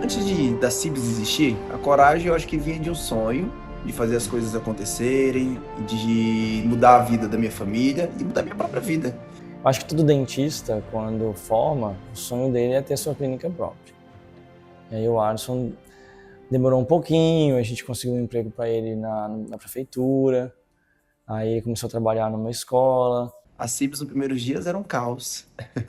Antes da Cibs existir, a coragem eu acho que vinha de um sonho, de fazer as coisas acontecerem, de mudar a vida da minha família e mudar a minha própria vida. Acho que todo dentista, quando forma, o sonho dele é ter sua clínica própria. E aí o Alisson demorou um pouquinho, a gente conseguiu um emprego para ele na prefeitura, aí ele começou a trabalhar numa escola. As Cibs nos primeiros dias eram um caos.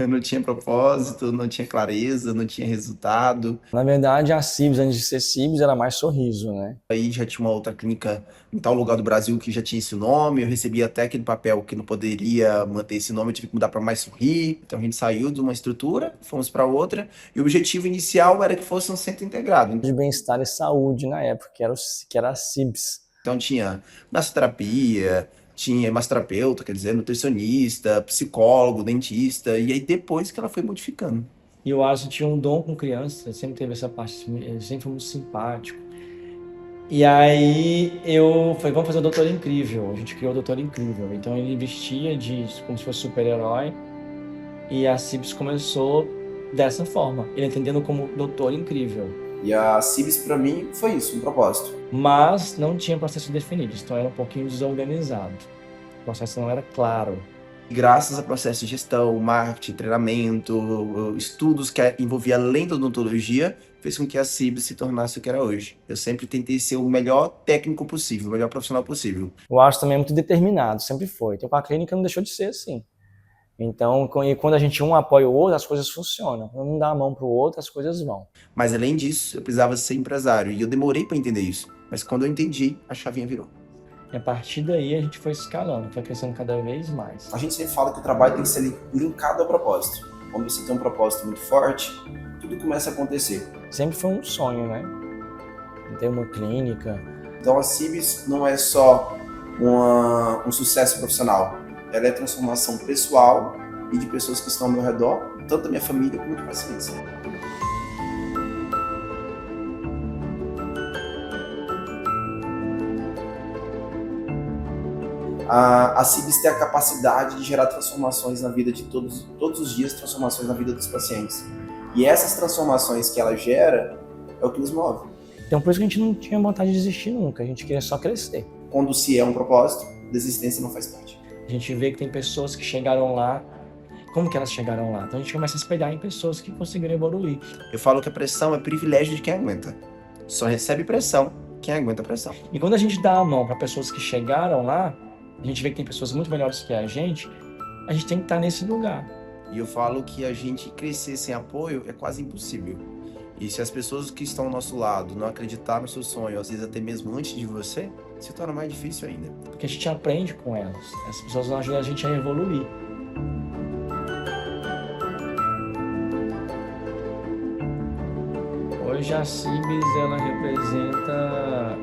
Não tinha propósito, não tinha clareza, não tinha resultado. Na verdade, a Cibs, antes de ser Cibs, era mais Sorriso, né? Aí já tinha uma outra clínica em tal lugar do Brasil que já tinha esse nome. Eu recebi até aquele papel que não poderia manter esse nome, eu tive que mudar para Mais Sorrir. Então a gente saiu de uma estrutura, fomos para outra, e o objetivo inicial era que fosse um centro integrado. De bem-estar e saúde na época, que era a Cibs. Então tinha massoterapia, tinha massoterapeuta, quer dizer, nutricionista, psicólogo, dentista, e aí depois que ela foi modificando. E o Alisson tinha um dom com criança, sempre teve essa parte, ele sempre foi muito simpático. E aí eu falei, vamos fazer o Doutor Incrível. A gente criou o Doutor Incrível. Então ele vestia como se fosse super-herói. E a Cibs começou dessa forma, ele entendendo como Doutor Incrível. E a Cibs para mim foi isso, um propósito. Mas não tinha processo definido, então era um pouquinho desorganizado. O processo não era claro. Graças a processos de gestão, marketing, treinamento, estudos que envolvia além da odontologia, fez com que a Cibs se tornasse o que era hoje. Eu sempre tentei ser o melhor técnico possível, o melhor profissional possível. O Alisson também é muito determinado, sempre foi. Então com a clínica não deixou de ser assim. Então, quando a gente um apoia o outro, as coisas funcionam. Um dá a mão para o outro, as coisas vão. Mas além disso, eu precisava ser empresário e eu demorei para entender isso. Mas quando eu entendi, a chavinha virou. E a partir daí a gente foi escalando, foi crescendo cada vez mais. A gente sempre fala que o trabalho tem que ser linkado ao propósito. Quando você tem um propósito muito forte, tudo começa a acontecer. Sempre foi um sonho, né? Ter uma clínica. Então a Cibs não é só um sucesso profissional, ela é transformação pessoal e de pessoas que estão ao meu redor, tanto da minha família como de pacientes. A Cibs tem a capacidade de gerar transformações na vida de todos os dias, transformações na vida dos pacientes. E essas transformações que ela gera é o que nos move. Então por isso que a gente não tinha vontade de desistir nunca, a gente queria só crescer. Quando se é um propósito, desistência não faz parte. A gente vê que tem pessoas que chegaram lá. Como que elas chegaram lá? Então a gente começa a espelhar em pessoas que conseguiram evoluir. Eu falo que a pressão é privilégio de quem aguenta. Só recebe pressão quem aguenta a pressão. E quando a gente dá a mão para pessoas que chegaram lá, a gente vê que tem pessoas muito melhores que a gente tem que estar nesse lugar. E eu falo que a gente crescer sem apoio é quase impossível. E se as pessoas que estão ao nosso lado não acreditar no seu sonho, às vezes até mesmo antes de você, se torna mais difícil ainda. Porque a gente aprende com elas. As pessoas vão ajudar a gente a evoluir. Hoje a Cibs, ela representa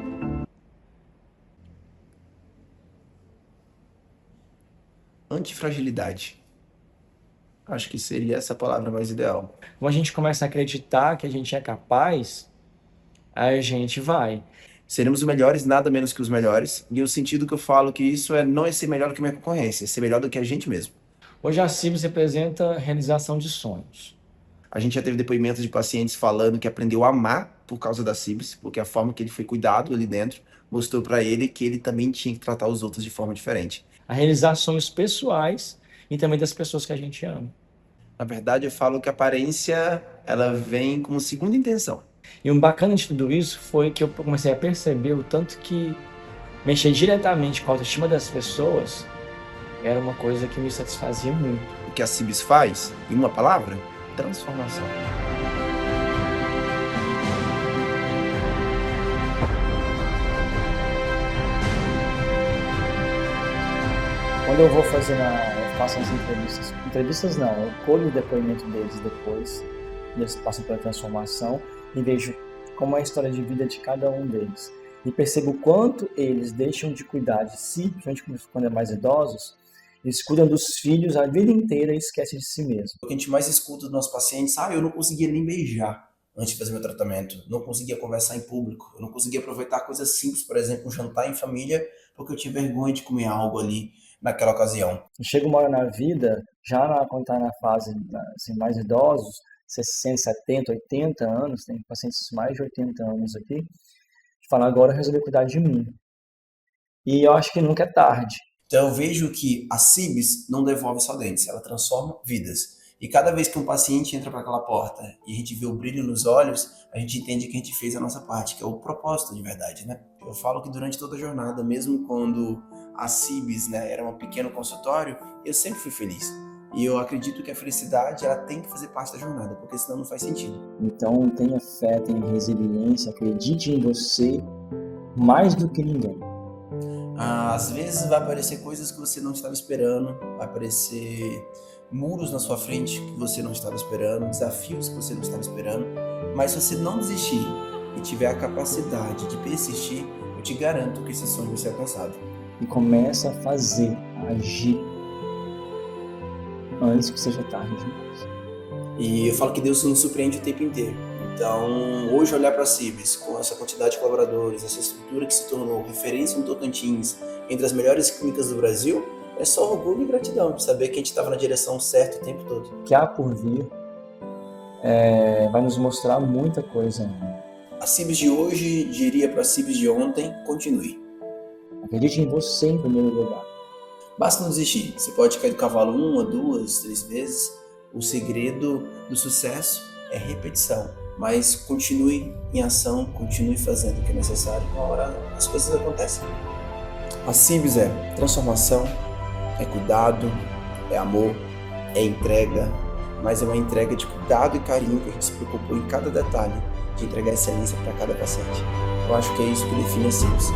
Antifragilidade. Acho que seria essa a palavra mais ideal. quando a gente começa a acreditar que a gente é capaz, a gente vai. Seremos os melhores, nada menos que os melhores. E o sentido que eu falo que isso é não é ser melhor do que a minha concorrência, é ser melhor do que a gente mesmo. Hoje a Cibs representa realização de sonhos. A gente já teve depoimentos de pacientes falando que aprendeu a amar por causa da Cibs, porque a forma que ele foi cuidado ali dentro mostrou para ele que ele também tinha que tratar os outros de forma diferente. A realizar sonhos pessoais e também das pessoas que a gente ama. Na verdade, eu falo que a aparência, ela vem como segunda intenção. E um bacana de tudo isso foi que eu comecei a perceber o tanto que mexer diretamente com a autoestima das pessoas era uma coisa que me satisfazia muito. O que a Cibs faz, em uma palavra, transformação. Quando eu vou eu faço as entrevistas não, eu colho o depoimento deles depois, eles passam pela transformação e vejo como é a história de vida de cada um deles. E percebo o quanto eles deixam de cuidar de si, principalmente quando é mais idosos, eles cuidam dos filhos a vida inteira e esquecem de si mesmo. O que a gente mais escuta dos nossos pacientes, eu não conseguia nem beijar antes de fazer meu tratamento, não conseguia conversar em público, eu não conseguia aproveitar coisas simples, por exemplo, um jantar em família, porque eu tinha vergonha de comer algo ali naquela ocasião. Chega uma hora na vida, quando está na fase assim, mais idosos, 60, 70, 80 anos, tem pacientes de mais de 80 anos aqui, de falar agora eu resolvi cuidar de mim. E eu acho que nunca é tarde. Então eu vejo que a CIBS não devolve só dentes, ela transforma vidas. E cada vez que um paciente entra para aquela porta e a gente vê o brilho nos olhos, a gente entende que a gente fez a nossa parte, que é o propósito de verdade, né? Eu falo que durante toda a jornada, mesmo quando a CIBS, né, era um pequeno consultório, eu sempre fui feliz. E eu acredito que a felicidade ela tem que fazer parte da jornada, porque senão não faz sentido. Então tenha fé, tenha resiliência, acredite em você mais do que ninguém. Às vezes vai aparecer coisas que você não estava esperando, vai aparecer muros na sua frente que você não estava esperando, desafios que você não estava esperando, mas se você não desistir e tiver a capacidade de persistir, eu te garanto que esse sonho vai ser alcançado. E começa a fazer, a agir, antes que seja tarde demais. E eu falo que Deus nos surpreende o tempo inteiro. Então, hoje olhar para a CIBS, com essa quantidade de colaboradores, essa estrutura que se tornou referência no Tocantins, entre as melhores clínicas do Brasil, é só orgulho e gratidão de saber que a gente estava na direção certa o tempo todo. O que há por vir vai nos mostrar muita coisa ainda. A CIBS de hoje diria para a CIBS de ontem, continue. Acredite em você em primeiro lugar. Basta não desistir. Você pode cair do cavalo 1, 2, 3 vezes. O segredo do sucesso é repetição. Mas continue em ação, continue fazendo o que é necessário. Uma hora as coisas acontecem. A CIBS é transformação, é cuidado, é amor, é entrega, mas é uma entrega de cuidado e carinho que a gente se preocupou em cada detalhe de entregar excelência para cada paciente. Eu acho que é isso que define a CIBS.